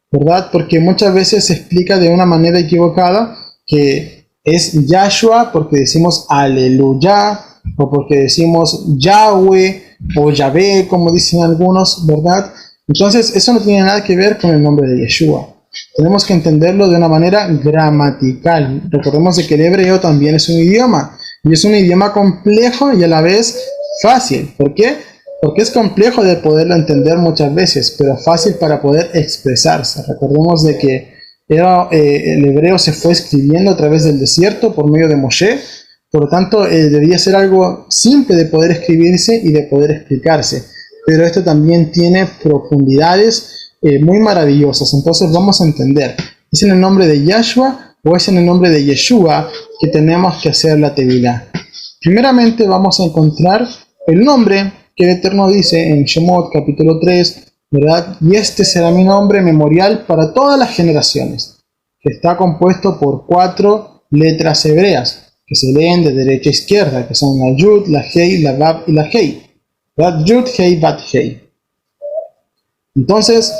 ¿Verdad? Porque muchas veces se explica de una manera equivocada que es Yahshua porque decimos aleluya, o porque decimos Yahweh o Yahvé, como dicen algunos, ¿verdad? Entonces eso no tiene nada que ver con el nombre de Yeshua. Tenemos que entenderlo de una manera gramatical. Recordemos de que el hebreo también es un idioma, y es un idioma complejo y a la vez fácil. ¿Por qué? Porque es complejo de poderlo entender muchas veces, pero fácil para poder expresarse. Recordemos de que el hebreo se fue escribiendo a través del desierto por medio de Moshe, por lo tanto debía ser algo simple de poder escribirse y de poder explicarse, pero esto también tiene profundidades muy maravillosas. Entonces vamos a entender, ¿es en el nombre de Yahshua o es en el nombre de Yeshua que tenemos que hacer la tevilá? Primeramente vamos a encontrar el nombre que el Eterno dice en Shemot capítulo 3, ¿verdad? Y este será mi nombre memorial para todas las generaciones, que está compuesto por 4 letras hebreas, que se leen de derecha a izquierda, que son la Yud, la Hei, la Vav y la Hei. ¿Verdad? Yud, Hei, Vav, Hei. Entonces,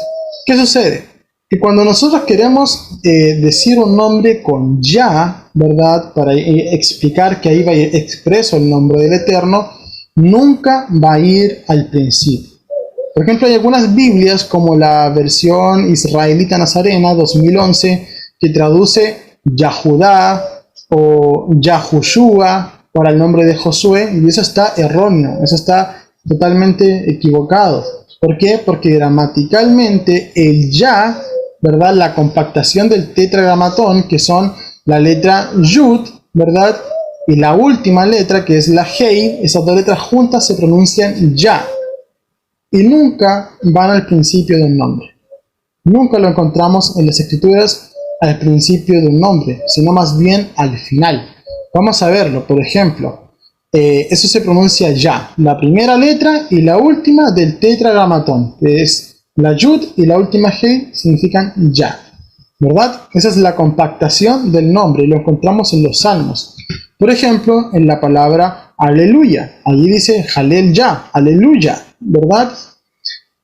¿qué sucede? Que cuando nosotros queremos decir un nombre con Ya, ¿verdad? Para explicar que ahí va expreso el nombre del Eterno, nunca va a ir al principio. Por ejemplo, hay algunas Biblias, como la versión israelita nazarena 2011, que traduce Yahudá o Yahushua para el nombre de Josué, y eso está erróneo, eso está totalmente equivocado. ¿Por qué? Porque gramaticalmente el Ya, ¿verdad? La compactación del tetragramatón, que son la letra Yud, ¿verdad? Y la última letra, que es la Hei, esas dos letras juntas se pronuncian Ya. Y nunca van al principio de un nombre. Nunca lo encontramos en las escrituras al principio de un nombre, sino más bien al final. Vamos a verlo, por ejemplo. Eso se pronuncia Ya, la primera letra y la última del tetragramatón, que es la Yud y la última Hei, significan Ya, ¿verdad? Esa es la compactación del nombre y lo encontramos en los salmos. Por ejemplo, en la palabra aleluya, allí dice Halel Ya, aleluya, ¿verdad?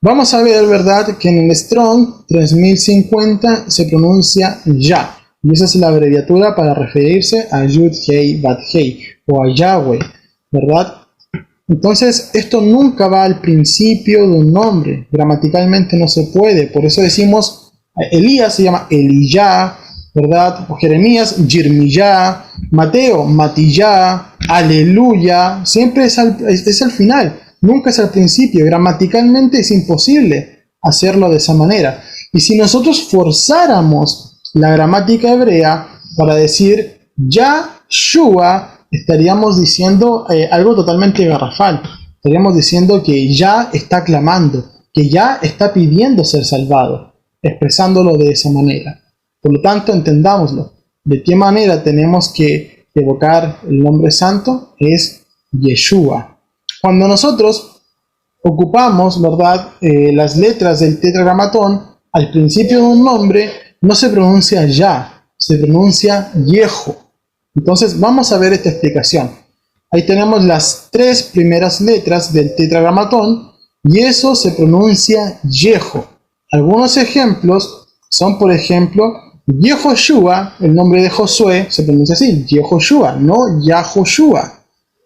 Vamos a ver, ¿verdad?, que en el Strong 3050 se pronuncia Ya, y esa es la abreviatura para referirse a Yud Hei Bat Hei o a Yahweh, ¿verdad? Entonces, esto nunca va al principio de un nombre, gramaticalmente no se puede, por eso decimos, Elías se llama Eliyá, ¿verdad? O Jeremías, Yirmiyá, Mateo, Matiyá, Aleluya, siempre es al final, nunca es al principio. Gramaticalmente es imposible hacerlo de esa manera. Y si nosotros forzáramos la gramática hebrea para decir Yahshua, estaríamos diciendo algo totalmente garrafal. Estaríamos diciendo que ya está clamando, que ya está pidiendo ser salvado, expresándolo de esa manera. Por lo tanto, entendámoslo. ¿De qué manera tenemos que evocar el nombre santo? Es Yeshua. Cuando nosotros ocupamos, ¿verdad?, las letras del tetragramatón, al principio de un nombre no se pronuncia Ya, se pronuncia Yeho. Entonces vamos a ver esta explicación. Ahí tenemos las 3 primeras letras del tetragramatón y eso se pronuncia Yeho. Algunos ejemplos son, por ejemplo, Yehoshua, el nombre de Josué, se pronuncia así, Yehoshua, no Yahoshua.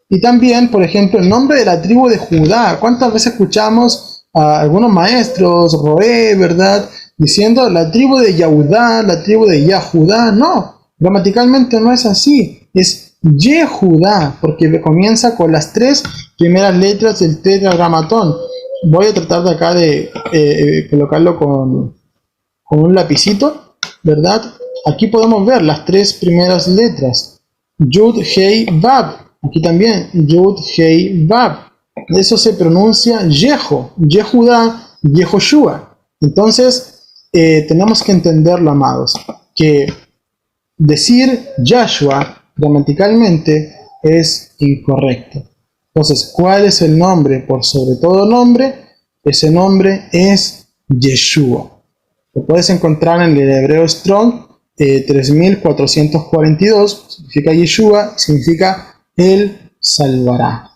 Y también, por ejemplo, el nombre de la tribu de Judá. ¿Cuántas veces escuchamos a algunos maestros, Roé, ¿verdad?, diciendo la tribu de Yahudá, la tribu de Yahudá? No, gramaticalmente no es así, es Yehudá, porque comienza con las 3 primeras letras del tetragramatón. Voy a tratar de acá de colocarlo con un lapicito, ¿verdad? Aquí podemos ver las 3 primeras letras. Yud, Hei, Vav. Aquí también, Yud, Hei, Vav. Eso se pronuncia Yeho, Yehudá, Yehoshua. Entonces, tenemos que entenderlo, amados, que decir Yahshua gramaticalmente es incorrecto. Entonces, ¿cuál es el nombre por sobre todo nombre? Ese nombre es Yeshua. Lo puedes encontrar en el hebreo Strong 3442, significa Yeshua, significa el salvará.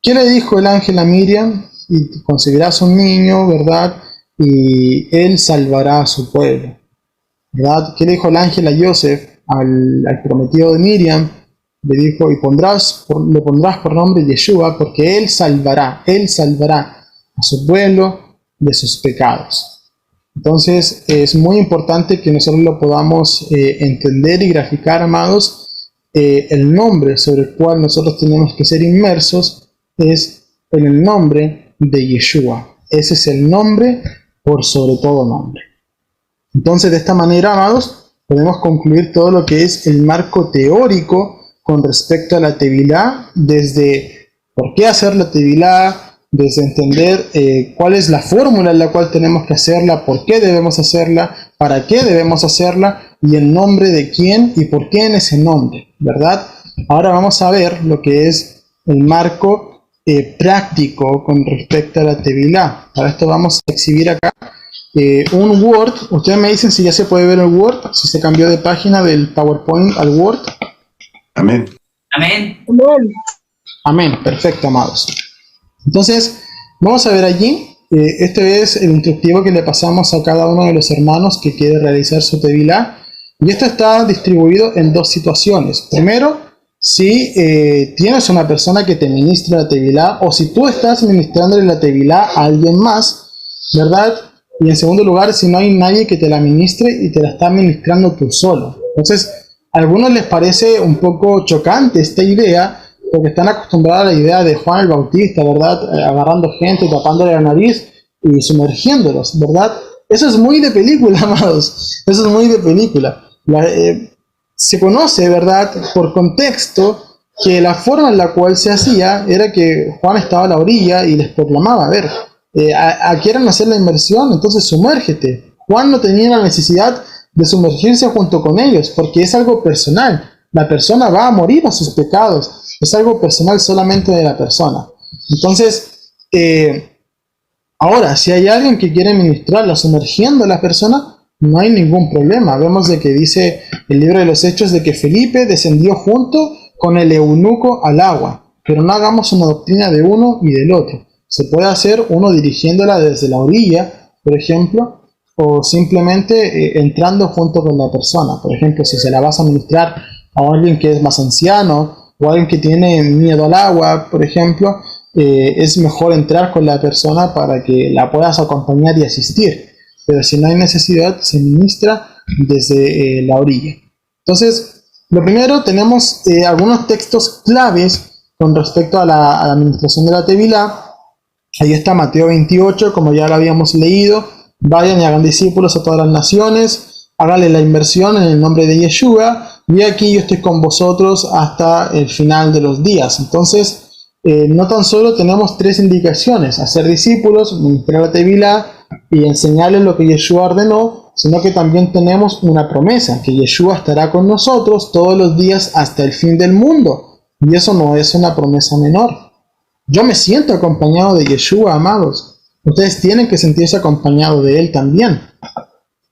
¿Qué le dijo el ángel a Miriam? Y concebirás un niño, ¿verdad? Y él salvará a su pueblo, ¿verdad? ¿Qué le dijo el ángel a Joseph, al prometido de Miriam? Le dijo, y le pondrás por nombre Yeshua, porque él salvará a su pueblo de sus pecados. Entonces es muy importante que nosotros lo podamos entender y graficar, amados. El nombre sobre el cual nosotros tenemos que ser inmersos es en el nombre de Yeshua. Ese es el nombre por sobre todo nombre. Entonces, de esta manera, amados, podemos concluir todo lo que es el marco teórico con respecto a la Tevilá, desde por qué hacer la Tevilá, desde entender cuál es la fórmula en la cual tenemos que hacerla, por qué debemos hacerla, para qué debemos hacerla, y el nombre de quién y por qué en ese nombre, ¿verdad? Ahora vamos a ver lo que es el marco práctico con respecto a la Tevilá. Para esto vamos a exhibir acá un Word. Ustedes me dicen si ya se puede ver el Word, si se cambió de página del PowerPoint al Word. Amén. Amén. Amén. Perfecto, amados. Entonces, vamos a ver allí. Este es el instructivo que le pasamos a cada uno de los hermanos que quiere realizar su Tevilá. Y esto está distribuido en dos situaciones. Primero, si tienes una persona que te ministra la Tevilá, o si tú estás ministrándole la Tevilá a alguien más, ¿verdad? Y en segundo lugar, si no hay nadie que te la ministre y te la está ministrando tú solo. Entonces, a algunos les parece un poco chocante esta idea, porque están acostumbrados a la idea de Juan el Bautista, ¿verdad? Agarrando gente, tapándole la nariz y sumergiéndolos, ¿verdad? Eso es muy de película, amados. Eso es muy de película. Se conoce, ¿verdad? Por contexto, que la forma en la cual se hacía era que Juan estaba a la orilla y les proclamaba, a ver, quieren hacer la inmersión, entonces sumérgete. Juan no tenía la necesidad de sumergirse junto con ellos, porque es algo personal. La persona va a morir a sus pecados. Es algo personal solamente de la persona. Entonces, ahora, si hay alguien que quiere ministrarla sumergiendo a la persona, no hay ningún problema. Vemos de que dice el libro de los Hechos de que Felipe descendió junto con el eunuco al agua. Pero no hagamos una doctrina de uno y del otro. Se puede hacer uno dirigiéndola desde la orilla, por ejemplo, o simplemente entrando junto con la persona. Por ejemplo, si se la vas a ministrar a alguien que es más anciano o alguien que tiene miedo al agua, por ejemplo, es mejor entrar con la persona para que la puedas acompañar y asistir. Pero si no hay necesidad, se ministra desde la orilla. Entonces, lo primero, tenemos algunos textos claves con respecto a la administración de la Tevilá. Ahí está Mateo 28, como ya lo habíamos leído. Vayan y hagan discípulos a todas las naciones, háganle la inmersión en el nombre de Yeshua, y aquí yo estoy con vosotros hasta el final de los días. Entonces, no tan solo tenemos tres indicaciones: hacer discípulos, ministrar la Tevilá y enseñarles lo que Yeshua ordenó, sino que también tenemos una promesa, que Yeshua estará con nosotros todos los días hasta el fin del mundo. Y eso no es una promesa menor. Yo me siento acompañado de Yeshua, amados. Ustedes tienen que sentirse acompañados de Él también.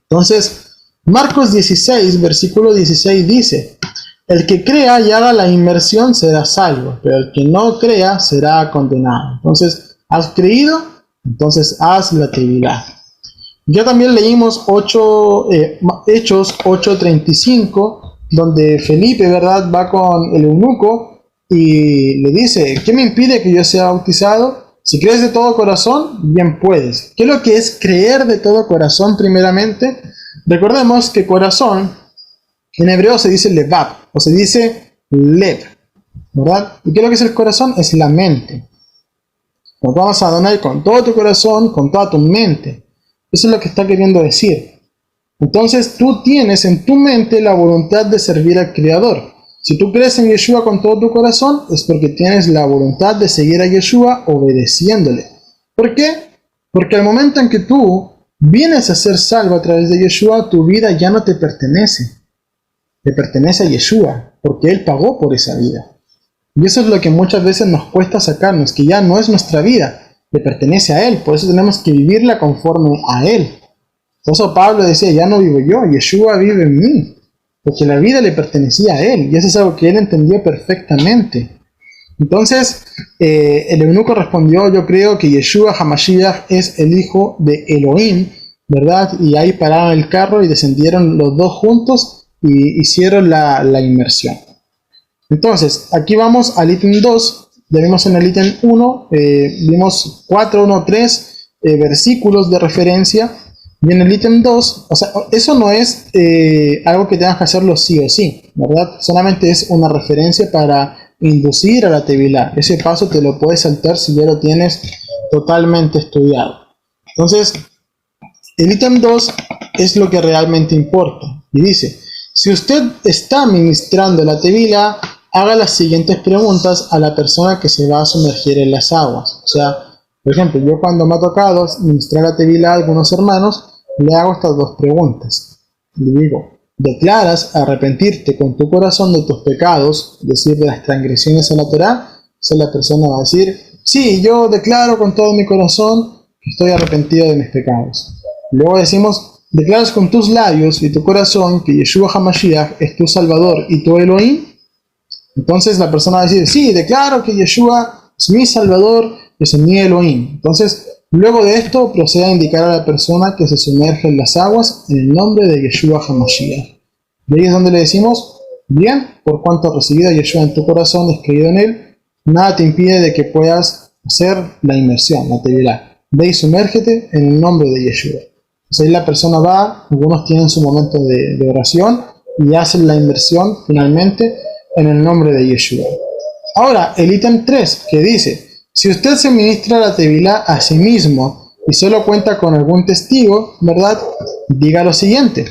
Entonces, Marcos 16, versículo 16 dice: el que crea y haga la inmersión será salvo, pero el que no crea será condenado. Entonces, ¿has creído? Entonces haz la Tevilá. Ya también leímos Hechos 8:35, donde Felipe, ¿verdad?, va con el eunuco y le dice: ¿qué me impide que yo sea bautizado? Si crees de todo corazón, bien puedes. ¿Qué es lo que es creer de todo corazón primeramente? Recordemos que corazón en hebreo se dice levav, o se dice lev, ¿verdad? ¿Y qué es lo que es el corazón? Es la mente. Nos vamos a Adonai con todo tu corazón, con toda tu mente. Eso es lo que está queriendo decir. Entonces tú tienes en tu mente la voluntad de servir al Creador. Si tú crees en Yeshua con todo tu corazón, es porque tienes la voluntad de seguir a Yeshua obedeciéndole. ¿Por qué? Porque al momento en que tú vienes a ser salvo a través de Yeshua, tu vida ya no te pertenece. Le pertenece a Yeshua, porque Él pagó por esa vida. Y eso es lo que muchas veces nos cuesta sacarnos, que ya no es nuestra vida, le pertenece a Él. Por eso tenemos que vivirla conforme a Él. Por eso Pablo decía: ya no vivo yo, Yeshua vive en mí. Porque la vida le pertenecía a Él, y eso es algo que Él entendió perfectamente. Entonces, el eunuco respondió, yo creo que Yeshua HaMashiach es el hijo de Elohim, ¿verdad? Y ahí pararon el carro y descendieron los dos juntos y hicieron la inmersión. Entonces, aquí vamos al ítem 2, ya vimos en el ítem 1, vimos 4, 1, 3 versículos de referencia, y en el ítem 2, o sea, eso no es algo que tengas que hacerlo sí o sí, ¿verdad? Solamente es una referencia para inducir a la tevilá. Ese paso te lo puedes saltar si ya lo tienes totalmente estudiado. Entonces, el ítem 2 es lo que realmente importa, y dice, si usted está ministrando la tevilá, haga las siguientes preguntas a la persona que se va a sumergir en las aguas. O sea, por ejemplo, yo cuando me ha tocado ministrar la tevilá a algunos hermanos, le hago estas dos preguntas. Le digo, ¿declaras arrepentirte con tu corazón de tus pecados, es decir, de las transgresiones a la Torá? O sea, la persona va a decir, sí, yo declaro con todo mi corazón que estoy arrepentido de mis pecados. Luego decimos, ¿declaras con tus labios y tu corazón que Yeshua HaMashiach es tu Salvador y tu Elohim? Entonces la persona va a decir, sí, declaro que Yeshua es mi Salvador, es mi Elohim. Entonces, luego de esto, procede a indicar a la persona que se sumerge en las aguas en el nombre de Yeshua HaMashiach. Y ahí es donde le decimos, bien, por cuanto has recibido a Yeshua en tu corazón y has creído en él, nada te impide de que puedas hacer la inmersión, la tevilá. Ve y sumérgete en el nombre de Yeshua. Entonces ahí la persona va, algunos tienen su momento de oración y hacen la inmersión finalmente en el nombre de Yeshua. Ahora, el ítem 3, que dice, si usted se ministra la tevilá a sí mismo y solo cuenta con algún testigo, ¿verdad? Diga lo siguiente,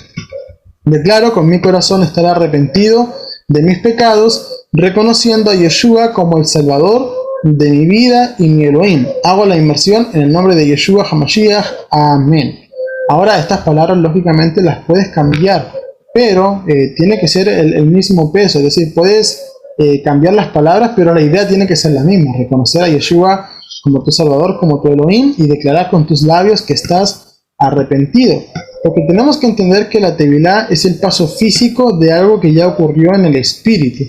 declaro con mi corazón estar arrepentido de mis pecados, reconociendo a Yeshua como el Salvador de mi vida y mi Elohim. Hago la inmersión en el nombre de Yeshua HaMashiach. Amén. Ahora estas palabras lógicamente las puedes cambiar, pero tiene que ser el mismo peso, es decir, puedes cambiar las palabras, pero la idea tiene que ser la misma, reconocer a Yeshua como tu Salvador, como tu Elohim, y declarar con tus labios que estás arrepentido. Porque tenemos que entender que la tevilá es el paso físico de algo que ya ocurrió en el espíritu.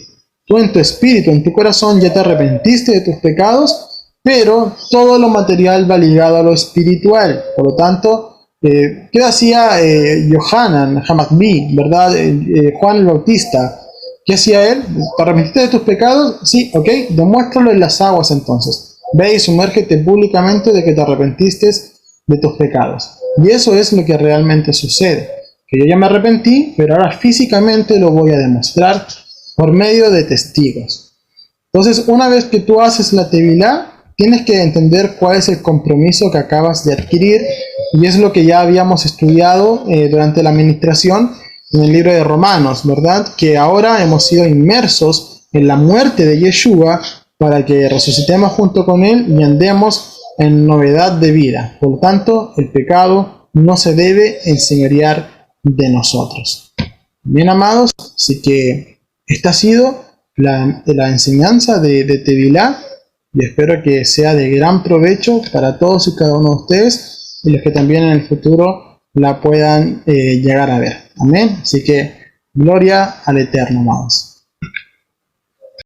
Tú en tu espíritu, en tu corazón, ya te arrepentiste de tus pecados, pero todo lo material va ligado a lo espiritual. Por lo tanto, ¿qué hacía Yohanan Hamakbi, verdad? Juan el Bautista. ¿Qué hacía él? ¿Te arrepentiste de tus pecados? Sí, ok, demuéstralo en las aguas entonces. Ve y sumérgete públicamente de que te arrepentiste de tus pecados. Y eso es lo que realmente sucede. Que yo ya me arrepentí, pero ahora físicamente lo voy a demostrar por medio de testigos. Entonces, una vez que tú haces la tevilá, tienes que entender cuál es el compromiso que acabas de adquirir, y es lo que ya habíamos estudiado durante la administración en el libro de Romanos, ¿verdad? Que ahora hemos sido inmersos en la muerte de Yeshua para que resucitemos junto con él y andemos en novedad de vida. Por lo tanto, el pecado no se debe enseñorear de nosotros. Bien, amados, así que esta ha sido la enseñanza de Tevilá, y espero que sea de gran provecho para todos y cada uno de ustedes y los que también en el futuro la puedan llegar a ver. Amén. Así que gloria al Eterno, amados.